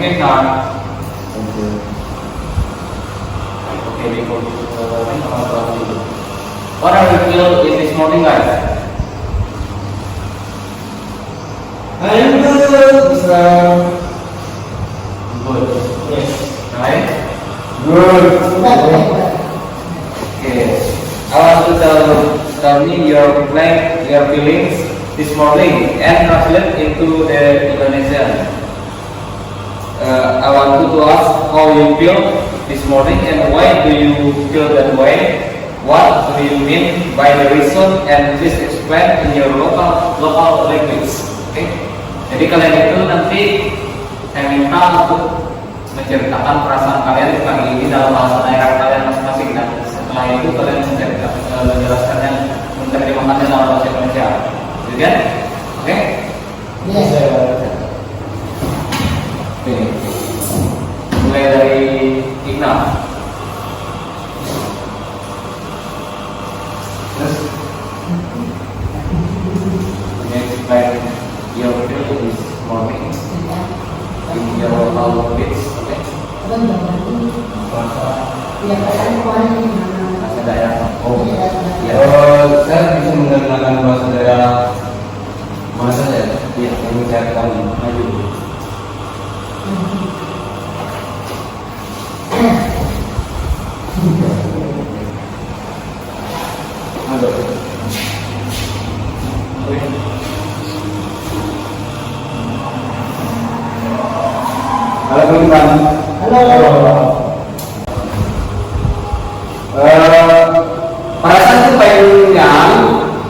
second card. Okay, before what are you feel in this morning, guys? I am good, sir. Good. Yes. Right? Good. Okay. I want to tell me your plan, your feelings this morning and translate into the Indonesian. I want to ask how you feel this morning and why do you feel that way? What do you mean by the reason and please explain in your local language. Okay? Jadi kalian itu nanti saya minta untuk menceritakan perasaan kalian pagi ini dalam bahasa daerah kalian masing-masing dan setelah itu kalian menjelaskannya, menerjemahkannya dalam bahasa Indonesia. Gitu kan? Oke? Yes. Oke. Mulai dari Iqna. Terus next slide your feel this morning in your local language. Oke? Bahasa daerah. Oh, ya. Saya bisa menggunakan bahasa daerah mana saja. Iya, yang saya ketahui. Maju. Halo teman-teman. Halo. Perasaan itu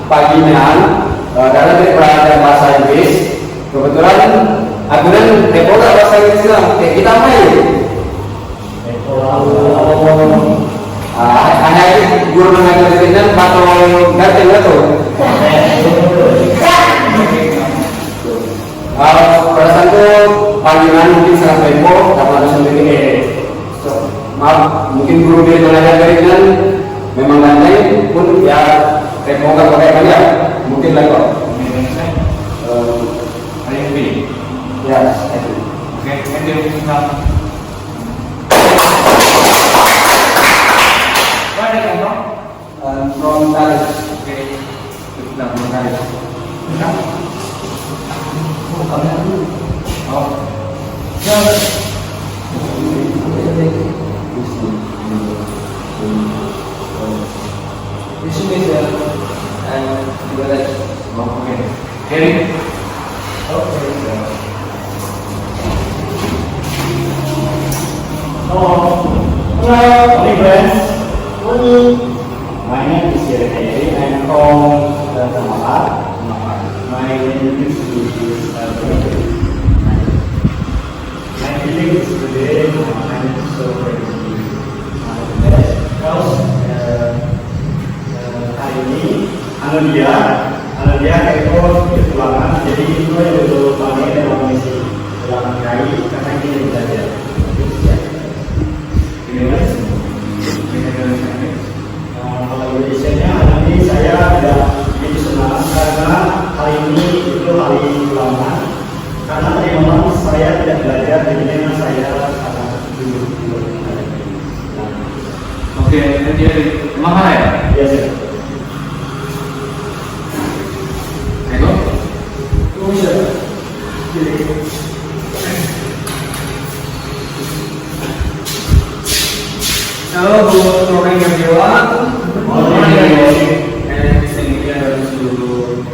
paginya karena dari belajar bahasa Inggris kebetulan aku dan Depo bahasa Inggris kayak kita main. Hanya guru mengajar dengan atau ganti atau perasaan itu panggilan mungkin sangat Depo karena ada sendiri maaf mungkin guru dia mengajar dengan memang lain pun ya Depo nggak pakai ya mungkin lah kok. Ya, Oke, thank you. Where are you from? from Talis. Oke, kita mulai. Oh, This is and oke. Harry. Hello, friends. My name is Jerry. I'm from Tamara. My university is my feelings today. I'm so happy. Because hari ini Analia ekor kepulangan. Jadi itu itu pakai dalam misi dalam kai karena kita belajar. Kalau Indonesia-nya hari ini saya tidak begitu senang karena hari ini itu hari ulangan. Karena tadi memang saya tidak belajar, jadi memang saya sangat dulu. Oke, jadi mana ya? Iya sih. Ego? Bisa. Halo, good morning everyone. And sini harus dulu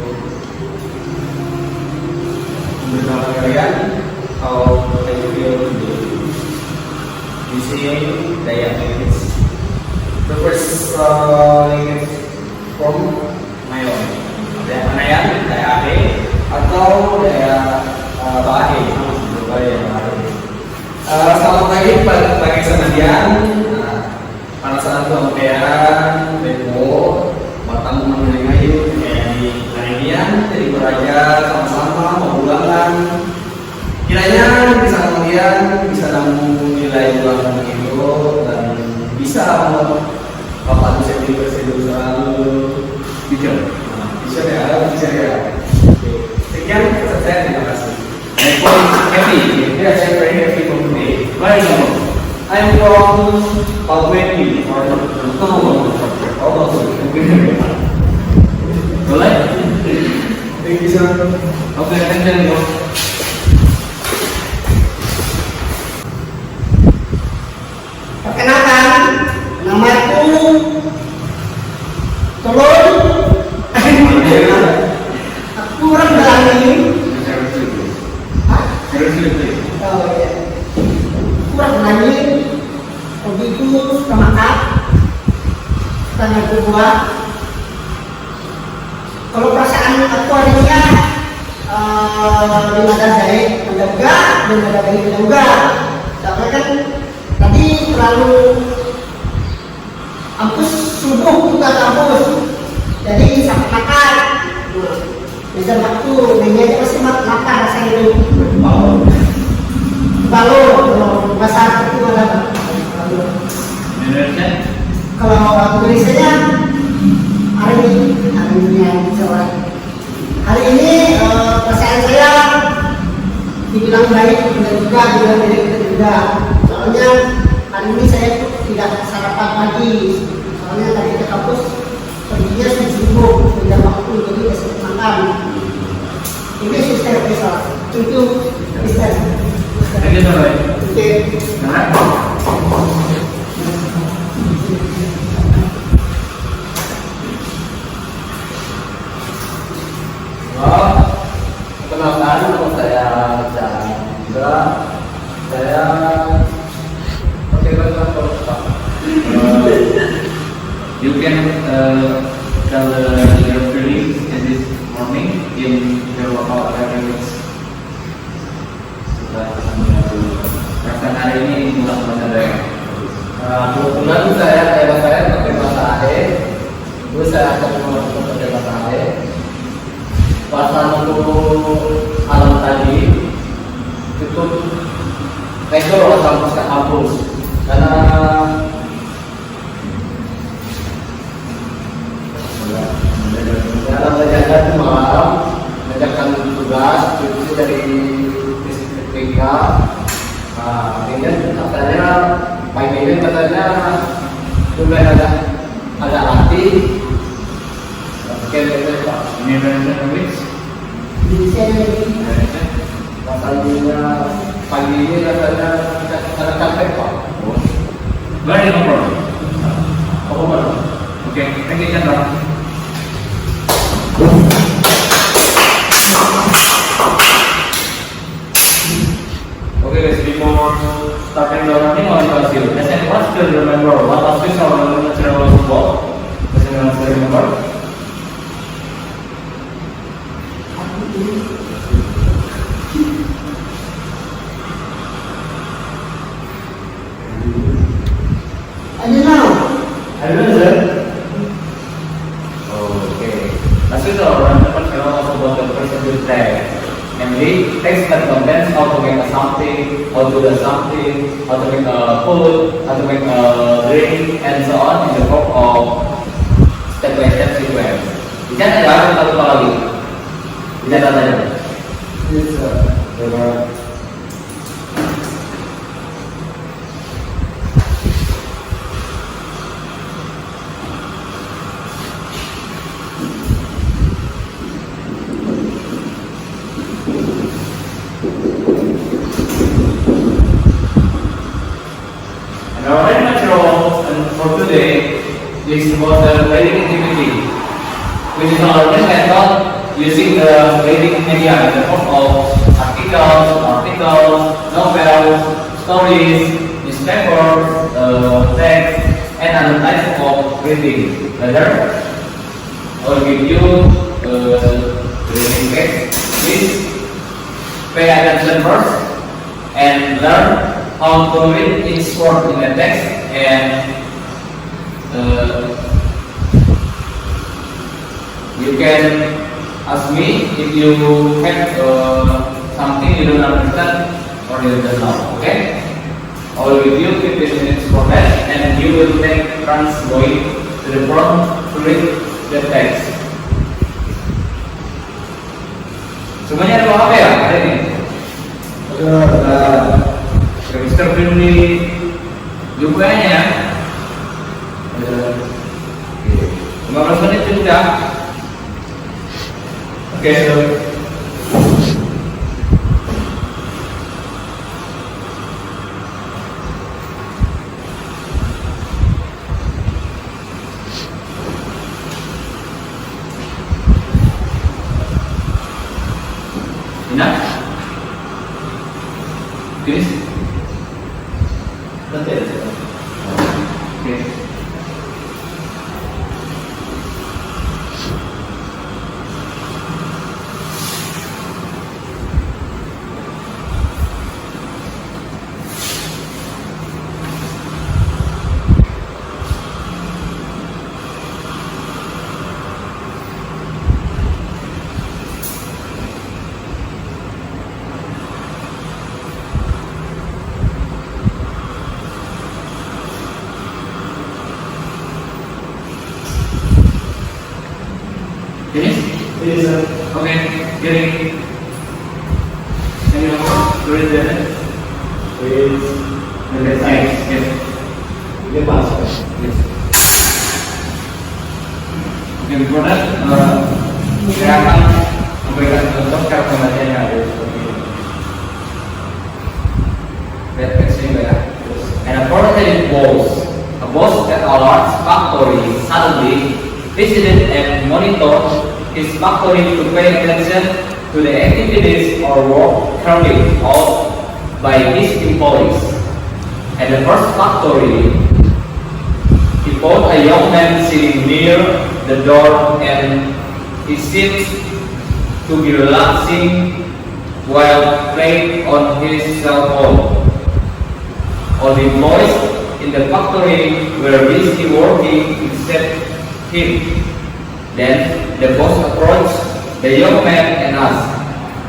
bersama kalian. How do you feel today? Using dialects. The first language from my own. Daerah mana ya? Daerah A atau daerah Bahe? Selamat pagi bagi sekalian. Pada saat kemudian Depo bertemu dengan Ayu di Kanadian jadi belajar sama-sama memulangkan kiranya bisa kemudian bisa nemu nilai ulangan itu dan bisa Bapak bisa selalu bisa ya. Sekian saya terima kasih. Depo happy. Saya very happy from Pak Wendy. Oh, bagus. Boleh? Thank you, sir. Oke, thank you. Perkenalkan, namaku Telur. Aku orang Belanda. Hah? Oh iya. Aku orang Belanda. Hobi itu suka makan. Tanya kedua. Kalau perasaan aku adanya di mata saya menjaga dan mata dari menjaga. Karena kan tadi terlalu kampus subuh buka kampus, jadi sampai makan. Bisa waktu mainnya aja pasti makan rasanya itu. Balur, kalau bahasa itu ada. Indonesia? Kalau aku tulisannya hari ini hari ini perasaan saya dibilang baik dan juga dibilang tidak juga. Soalnya hari ini saya tidak sarapan pagi. Soalnya tadi ke kampus perginya subuh tidak waktu jadi tidak sempat makan. Ini suster bisa itu bisa. Thank you, sir. Oke. Perkenalkan, nama saya Chandra. Saya pakai bahasa Pak. You can tell your feelings in this morning in your local academics. Perasaan hari ini mulai bahasa daerah. Kebetulan saya pakai bahasa AE. Dulu saya pakai bahasa AE. Pas untuk alam tadi itu rektor kampus ke kampus karena dalam menjaga itu malam mengerjakan tugas itu dari PK. Kemudian katanya Pak Mimin katanya sudah ada latih. Oke, Pak. Ini Indonesia Mix? Indonesia? Pasalnya pagi ini katanya ada capek, Pak. Very no problem. Apa mana? Oke, thank you, Chandra. Okay, guys, before starting the running, I want to ask you, does anyone still remember what was this or natural football? Does anyone still remember? I don't know. I don't know, sir. Okay. As usual, run the first round also about the procedure text. Namely, text that contains how to make a something, how to do something, how to make a food, how to make a drink, and so on in the form of step-by-step sequence. Bisa ada satu lagi? Bisa tanya? Bisa. Our natural for today is about the grading activity, which is our method using the grading media in the form of articles, novels, stories, newspapers, text, and other types of grading. Whether I will give you grading text. Please pay attention first and learn how to read each word in the text and you can ask me if you have something you don't understand or you don't know, okay? I will give you 15 minutes for that and you will take turns going to the front to read the text. Semuanya ada apa ya hari ini? Mr. Firly Jumlahnya 15 menit sudah. Oke. Enough? Finish? Betul. Okay. Finish? Ini sir. Okay, getting. Can you read that? Please. Yes, yes, Ini masuk. yes. Okay, before that, saya akan memberikan contoh cara pembacaan yang ada seperti ini. Lihat ke sini ya. And authoritative boss at a large factory suddenly visited and monitored his factory to pay attention to the activities or work carried out by his employees. At the first factory, he found a young man sitting near the door and he seemed to be relaxing while playing on his cell phone. All the employees in the factory were busy working except him. Then the boss approached the young man and asked,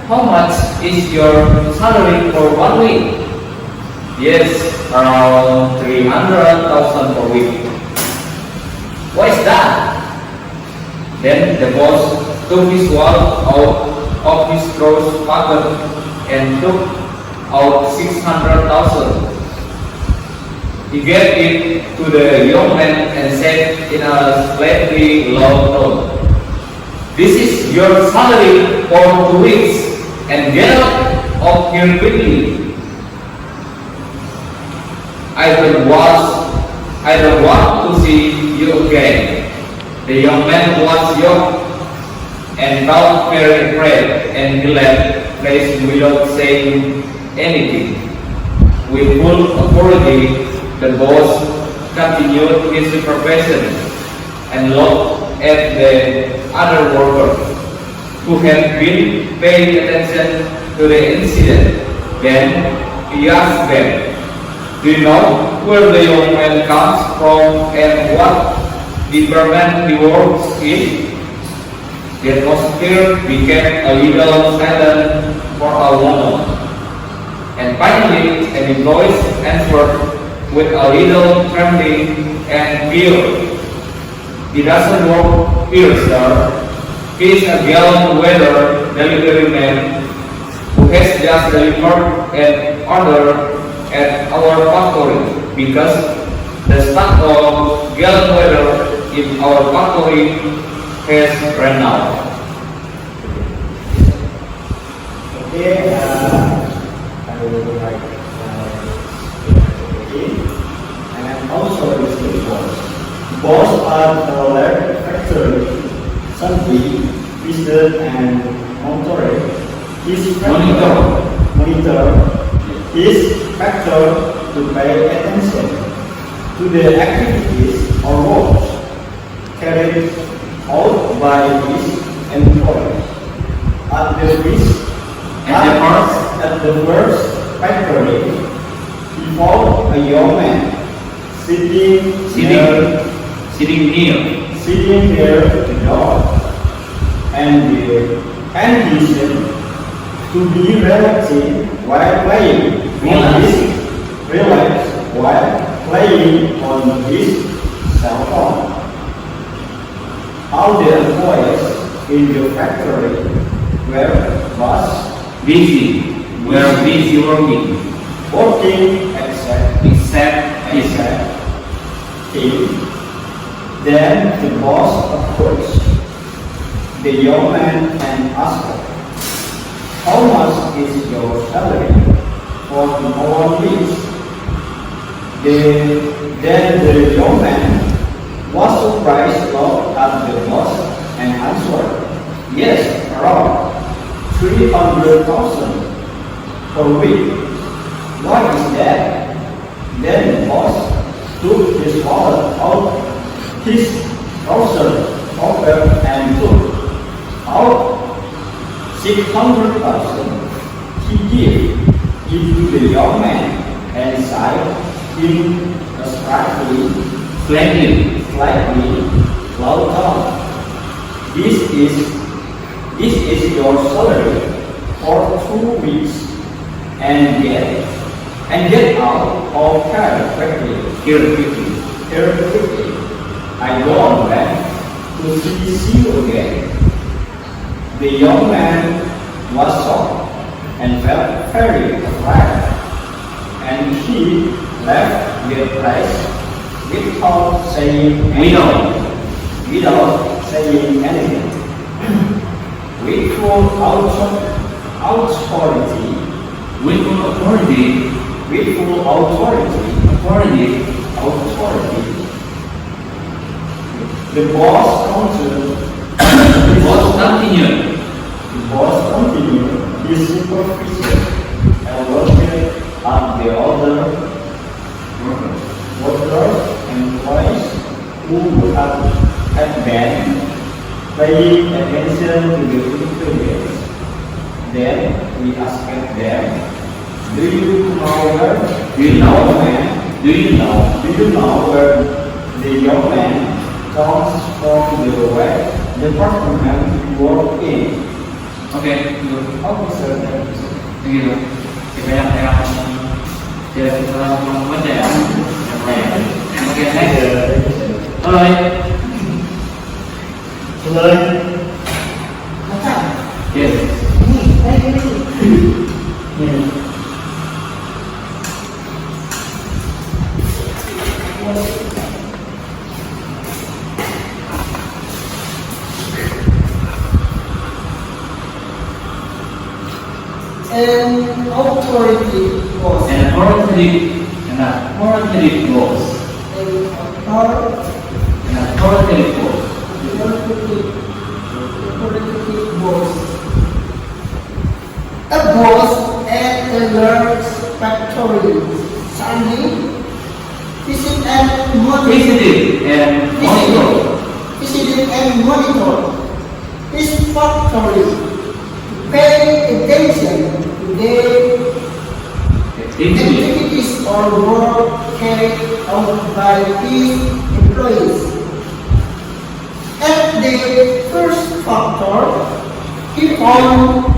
"How much is your salary for 1 week?" "Yes, around 300,000 per week." "Why is that?" Then the boss took his wallet out of his trouser pocket and took out 600,000. He gave it to the young man and said in a slightly low tone, "This is your salary for 2 weeks, and get out of here quickly. I don't want to see you again." The young man was young and felt very afraid, and he left place without saying anything. With full authority, the boss continued his supervision and looked at the other workers who had been paying attention to the incident. Then he asked them, "Do you know where the young man comes from and what department he works in?" The atmosphere became a little silent for a moment, and finally an employee answered with a little trembling and fear, "He doesn't work here, sir. He is a gallant weather delivery man who has just delivered an order at our factory because the stock of gallant weather in our factory has run out." Okay, I will write and also is the boss. Boss at the lab factory suddenly visited and monitored his factor to pay attention to the activities or work carried out by his employees. At the first factory, he found a young man sitting near the door, and he seemed to be relaxing while playing on his cell phone. All the employees in the factory were busy working except and said, "King." Then the boss approached the young man and asked, "How much is your salary for the whole week?" Then the young man was surprised at the boss and answered, "Yes, around 300,000 per week." "What is that?" Then the boss took his wallet out his trouser pocket and took out 600,000. He gave it to the young man and said in a slightly loud tone, This is your salary for 2 weeks, and get out of here quickly. I don't want to see you again." The young man was shocked and felt very afraid, and he left the place without saying anything. With full authority, the boss continued his supervision and looked at the other workers and employees who had been paying attention to the ingredients. Then he asked them, "Do you know where the young man comes from the department you work in?" Oke, dulu. "Oh, sir." Begitu. Banyak yang tidak bisa membaca ya. Oke, next. Halo. Baca. Yes. Ini, baik ini. An authority was. An authoritative boss. A boss at a large factory. Sunday, visited and monitor his factory. Pay attention to their activities or work carried out by his employees. At the first factor, he found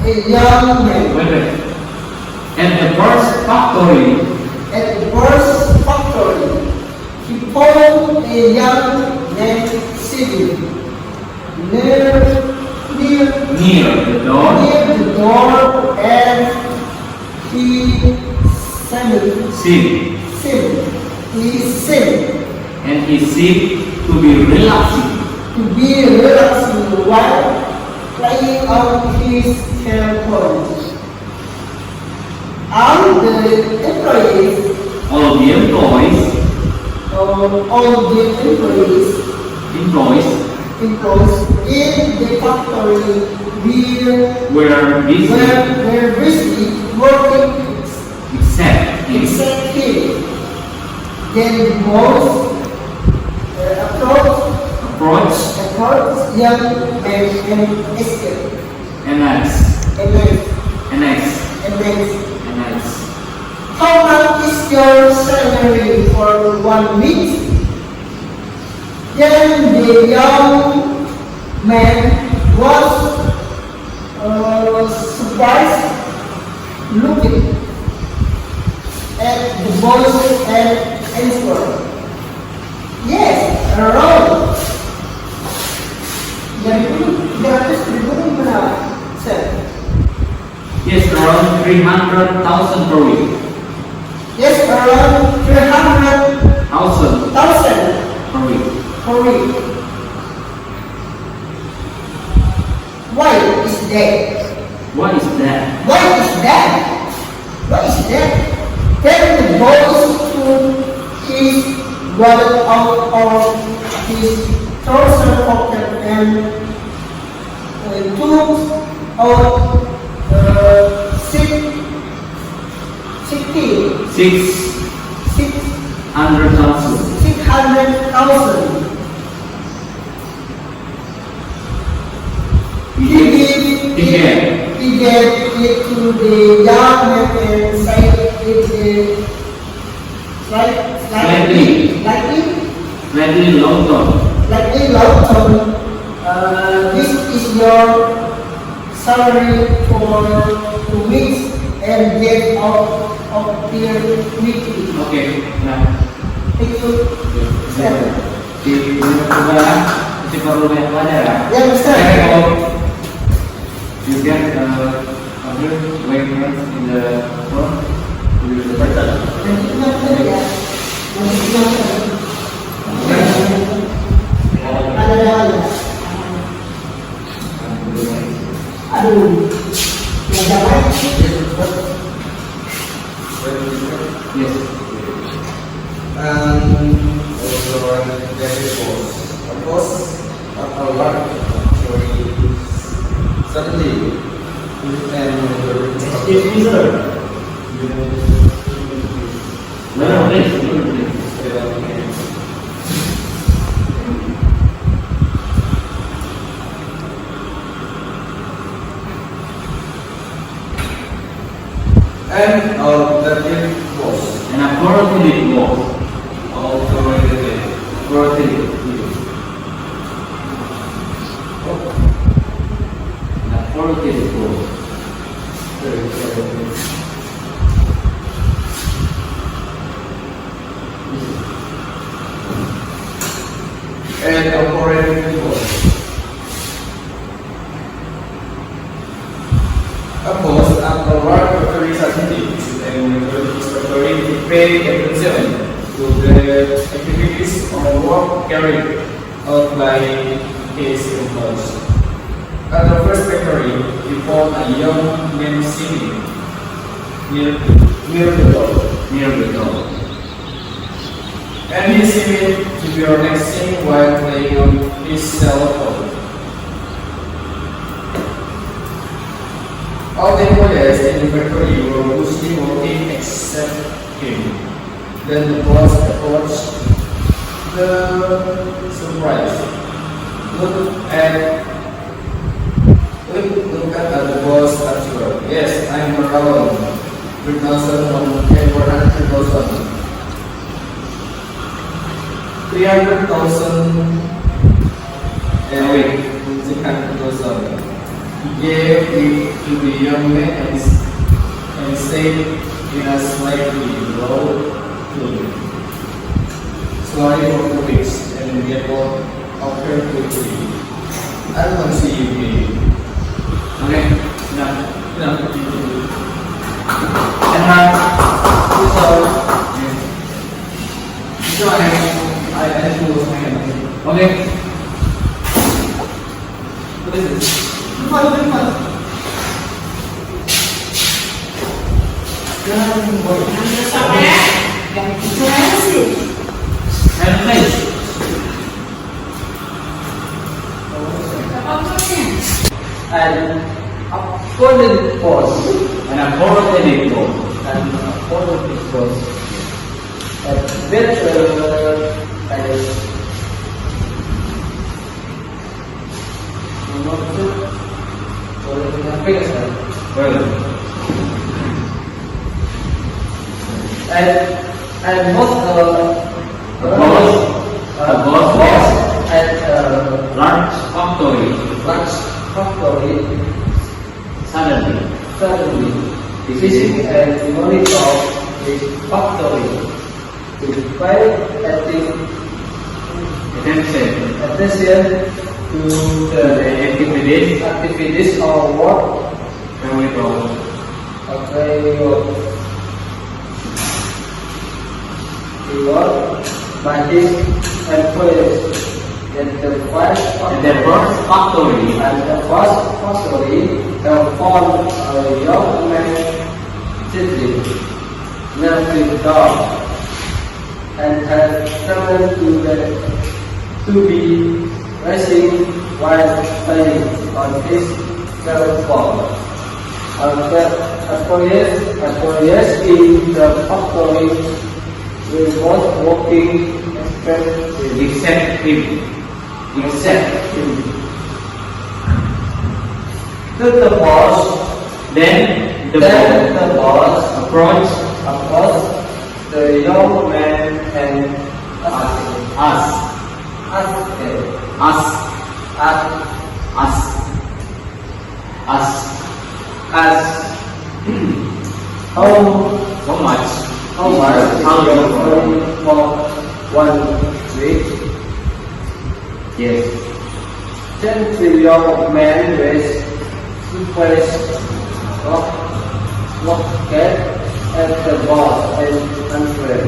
a young man. Wait. And the first factory. At the first factory, he found a young man sitting near Near the door, and he seemed and he seemed to be relaxing while playing on his telephone. All the employees in the factory were busy working except him. Then the boss approached young man and escaped. How much is your salary for 1 week? Then the young man was surprised, looking at the boss and answered, "Yes, around 300,000 per hour, sir." Yes, around 300,000 per week. Yes, around 300,000 per week. per week. Why is that? What is that? Why is that? Why is that? Then the boys who is got out of his trouser pocket and took out 60 600,000. 600,000. He gave it to the young man and said it is Slightly long term. long term. This is your salary for 2 weeks and get out of here weekly. Okay, nah. Thank you. Sir. Di perubahan masih perlu banyak pelajaran. Ya, Mister. Okay, kalau you get other waivers in the form, you will better. Nanti kenapa ya? Nanti kenapa? Ada dalamnya. Aduh, nggak dapat. Yes. Also there is of course after work suddenly and Excuse me, sir. No, please. and alternative was And accordingly it was. alternative And accordingly it was. and operating was of course after work factory and factory pay attention to the activities of work carried out by his employees. At the first factory, he found a young man sitting near the door. Near the door. And he seemed to be relaxing while playing on his cell phone. All the employees in the factory were mostly working except him. Then the boss approached the surprise. Look at the boss at work. Yes, I'm around 3,000 from 3,000. 300,000 and wait, 300,000. He gave it to the young man and said in a slightly low tone, "Sorry for 2 weeks and get out after quickly. I don't see you again." Okay, nah. And so I close my hand. Okay. What is this? And place. And according force And accordingly it was. and according force a better Well, and most the boss was at large large factory suddenly visiting and monitor the factory to pay attention to the activities of work very well. okay reward by his employees. In the first factory, found a young man sitting near the door and had turned to be racing while playing on his cell phone. Employees in the factory were both working except him. The boss approached the young man and asked how much for 1 week? Yes. Then the young man raised his face, looked at the boss and answered,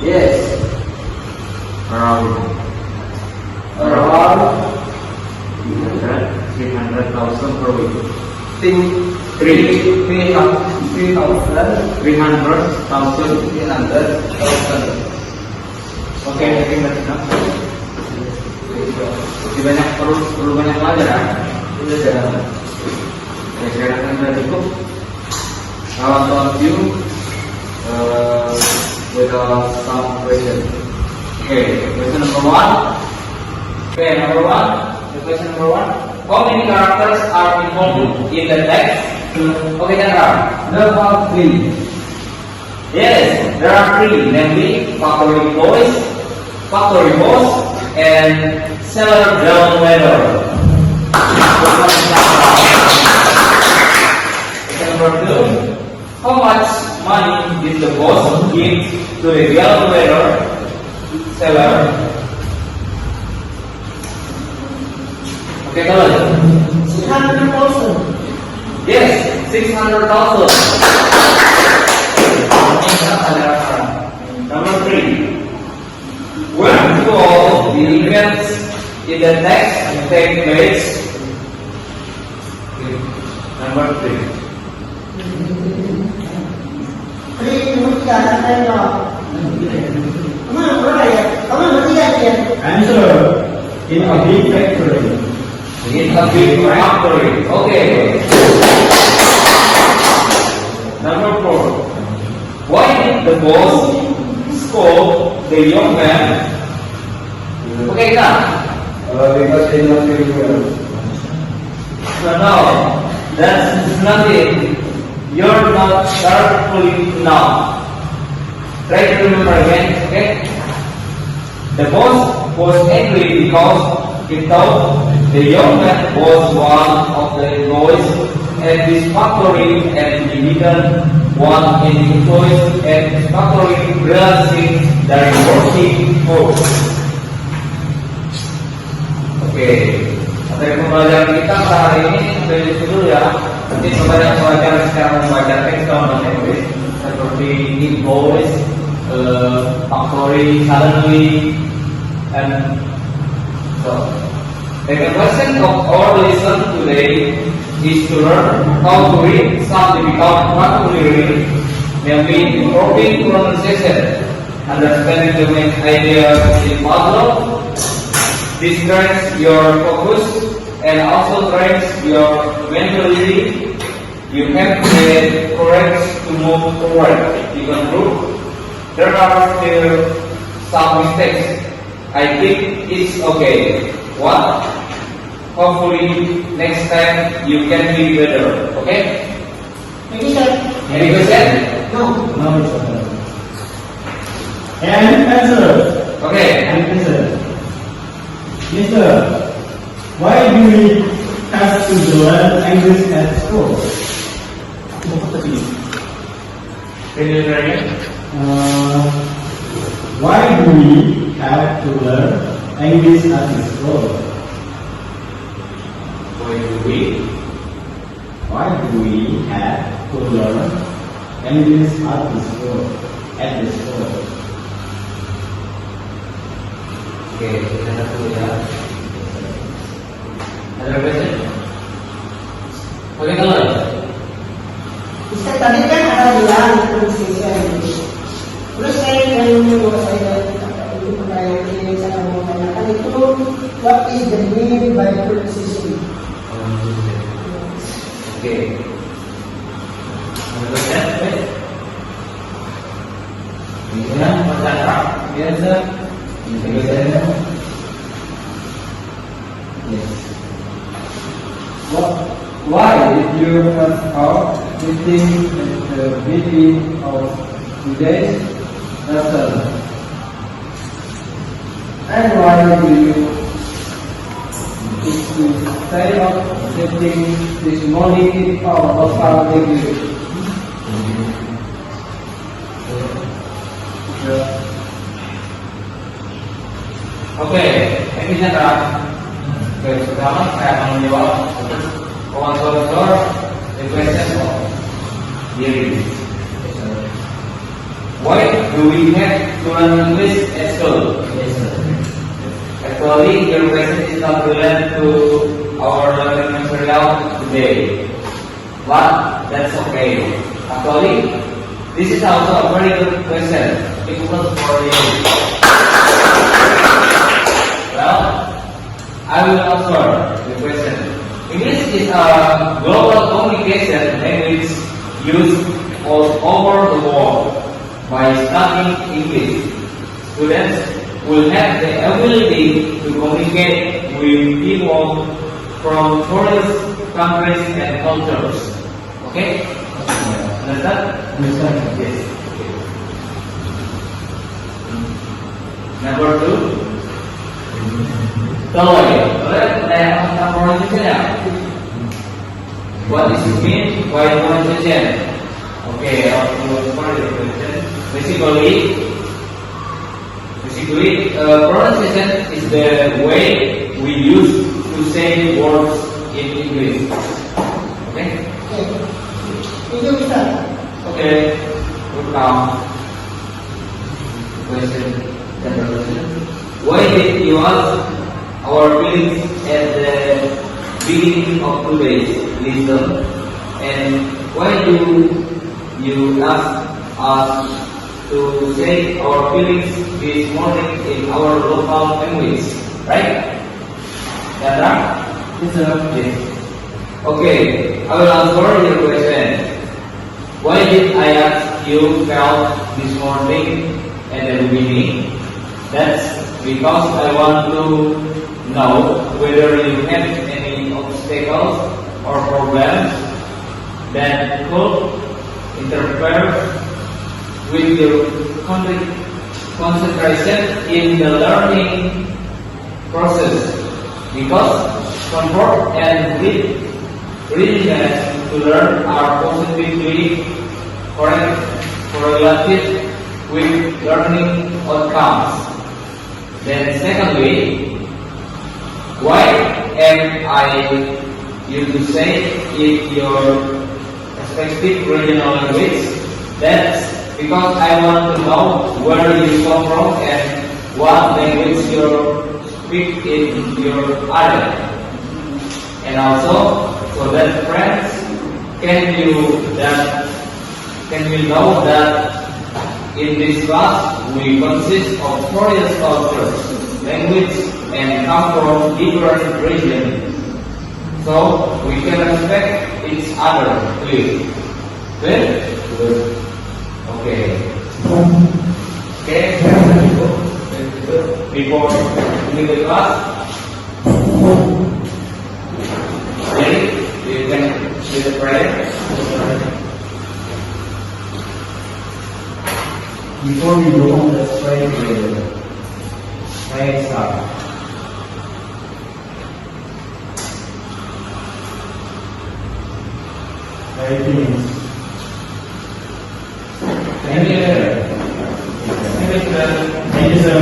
yes. Around 300,000 per week. 300,000. Oke, lebih banyak perlu banyak pelajaran. Itu sudah kira-kira sudah cukup. Now about you with some question. Okay, question number 1. Okay, number 1. The question number 1. How many characters are involved in the text? Okay, Chandra. There are 3. Yes, there are 3. Namely, factory boys, factory boss, and seller John Weather. Number 2. How much money did the boss give to the John Weather seller? Okay, good. 600,000. Yes, 600,000. Number 3. When do all the events in the text take place? Number 3. Answer. In a big factory. In a big factory. Okay. Number 4. Why did the boss scold the young man? Okay, now. Because he not very well. No, that's nothing. You're not carefully enough. Try to remember again, okay? The boss was angry because he thought the young man was one of the employees at his factory and he didn't want any employees at his factory realizing that he was working for. Oke, materi pembelajaran kita hari ini sampai di situ ya. Nanti pembelajaran secara membaca teks dalam bahasa Inggris seperti invoice, factory, suddenly, and so. The question of our lesson today is to learn how to read some difficult vocabulary, namely improving pronunciation, understanding the main ideas in puzzle. This trains your focus and also trains your mentality. You have the courage to move forward. Even though there are still some mistakes, I think it's okay. What? Hopefully next time you can be better. Okay? Any sir? Any question? No. No, sir. And answer. Okay. And answer. Mister, why do we have to learn English at school? Can you try again? Why do we have to learn English at school? Why do we have to learn English at the school? Oke, kita lihat dulu ya. Ada question? Oke, kalau Ustaz tadi kan ada bilang pronunciation. Terus saya yang menurut saya itu pertanyaan ini saya mau tanyakan itu what is the meaning by pronunciation? oke. Ada question? Ini pertanyaan biasa. Biasanya. Yes. Why did you pass out meeting at the beginning of today's lesson? And why do you stay up sitting this morning for local English? Oke, ini Chandra. Oke, sekarang saya akan menjawab sponsor the question of Gary. Why do we have to learn English at school? Actually, your question is not relevant to our learning material today, but that's okay. Actually, this is also a very good question. It was for you. Well, I will answer the question. English is a global communication language used all over the world. By studying English, students will have the ability to communicate with people from various countries and cultures. Okay? Understand? Yes. Number 2. What is it mean by pronunciation? Okay, I'll answer the question. Basically, pronunciation is the way we use to say words in English. Okay? Thank you, Ustaz. Okay. Welcome. Question. Why did you ask our feelings at the beginning of today's lesson? And why do you ask us to say our feelings this morning in our local language? Right? Chandra? Yes, sir. Yes. Okay, I will answer your question. Why did I ask you felt this morning at the beginning? That's because I want to know whether you have any obstacles or problems that could interfere with your concentration in the learning process. Because comfort and willingness to learn are positively correlated with learning outcomes. Then secondly, why am I used to say in your respective regional language? That's because I want to know where you come from and what language you speak in your area. And also, so that friends, can you know that in this class we consist of various cultures, language, and come from different regions, so we can respect each other. Clear? Okay. Okay. Before leaving the class, ready? You can do the prayer. Before we go on, let's pray together. Pray start. Pray please. Thank you. Thank you, sir.